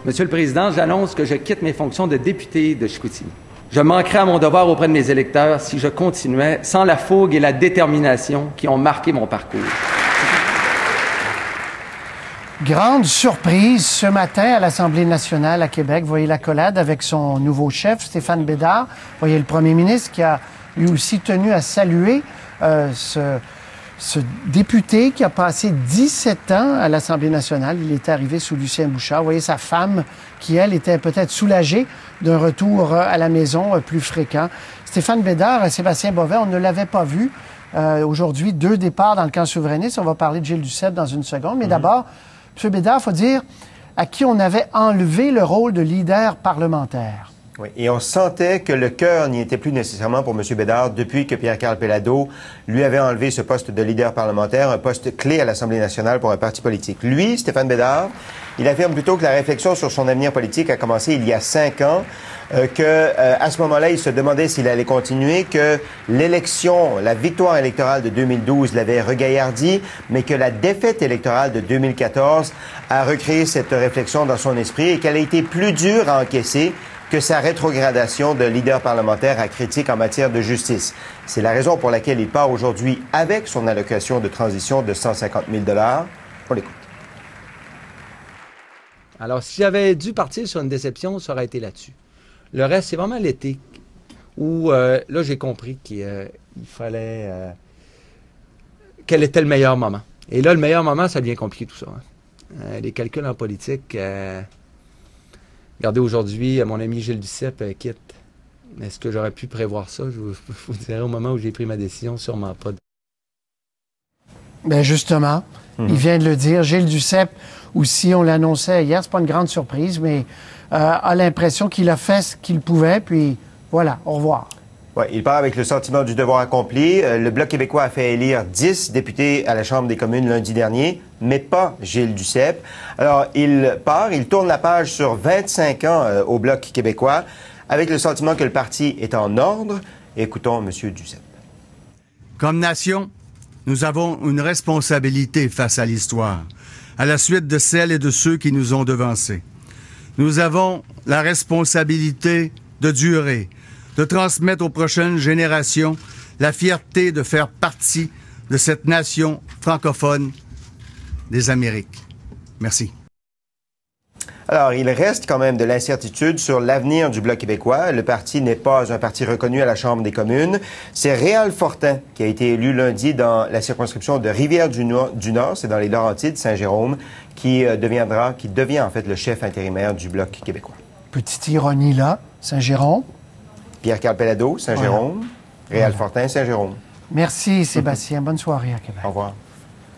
Monsieur le Président, j'annonce que je quitte mes fonctions de député de Chicoutimi. Je manquerais à mon devoir auprès de mes électeurs si je continuais sans la fougue et la détermination qui ont marqué mon parcours. Grande surprise ce matin à l'Assemblée nationale à Québec. Vous voyez l'accolade avec son nouveau chef, Stéphane Bédard. Vous voyez le premier ministre qui a lui aussi tenu à saluer ce député qui a passé 17 ans à l'Assemblée nationale. Il était arrivé sous Lucien Bouchard. Vous voyez sa femme qui, elle, était peut-être soulagée d'un retour à la maison plus fréquent. Stéphane Bédard, Sébastien Bovet, on ne l'avait pas vu. Aujourd'hui, 2 départs dans le camp souverainiste. On va parler de Gilles Duceppe dans une seconde. Mais d'abord, M. Bédard, il faut dire à qui on avait enlevé le rôle de leader parlementaire. Oui, et on sentait que le cœur n'y était plus nécessairement pour M. Bédard depuis que Pierre-Karl Péladeau lui avait enlevé ce poste de leader parlementaire, un poste clé à l'Assemblée nationale pour un parti politique. Lui, Stéphane Bédard, il affirme plutôt que la réflexion sur son avenir politique a commencé il y a 5 ans, à ce moment-là, il se demandait s'il allait continuer, que l'élection, la victoire électorale de 2012 l'avait regaillardi, mais que la défaite électorale de 2014 a recréé cette réflexion dans son esprit et qu'elle a été plus dure à encaisser que sa rétrogradation de leader parlementaire à critique en matière de justice. C'est la raison pour laquelle il part aujourd'hui avec son allocation de transition de 150 000 $. On l'écoute. Alors, si j'avais dû partir sur une déception, ça aurait été là-dessus. Le reste, c'est vraiment l'été où, là, j'ai compris qu'il fallait... quel était le meilleur moment. Et là, le meilleur moment, ça devient compliqué tout ça. Hein. Les calculs en politique... Regardez, aujourd'hui, mon ami Gilles Duceppe quitte. Est-ce que j'aurais pu prévoir ça? Je vous dirai au moment où j'ai pris ma décision, sûrement pas. Bien, justement, il vient de le dire. Gilles Duceppe, aussi, on l'annonçait hier, c'est pas une grande surprise, mais a l'impression qu'il a fait ce qu'il pouvait, puis voilà, au revoir. Oui, il part avec le sentiment du devoir accompli. Le Bloc québécois a fait élire 10 députés à la Chambre des communes lundi dernier, mais pas Gilles Duceppe. Alors, il part, il tourne la page sur 25 ans au Bloc québécois, avec le sentiment que le parti est en ordre. Écoutons M. Duceppe. Comme nation, nous avons une responsabilité face à l'histoire, à la suite de celles et de ceux qui nous ont devancés. Nous avons la responsabilité de durer, de transmettre aux prochaines générations la fierté de faire partie de cette nation francophone des Amériques. Merci. Alors, il reste quand même de l'incertitude sur l'avenir du Bloc québécois. Le parti n'est pas un parti reconnu à la Chambre des communes. C'est Réal Fortin qui a été élu lundi dans la circonscription de Rivière-du-Nord, c'est dans les Laurentides, Saint-Jérôme, qui devient en fait le chef intérimaire du Bloc québécois. Petite ironie là, Saint-Jérôme. Pierre-Karl Péladeau, Saint-Jérôme. Réal Fortin, Saint-Jérôme. Merci Sébastien. Bonne soirée à Québec. Au revoir.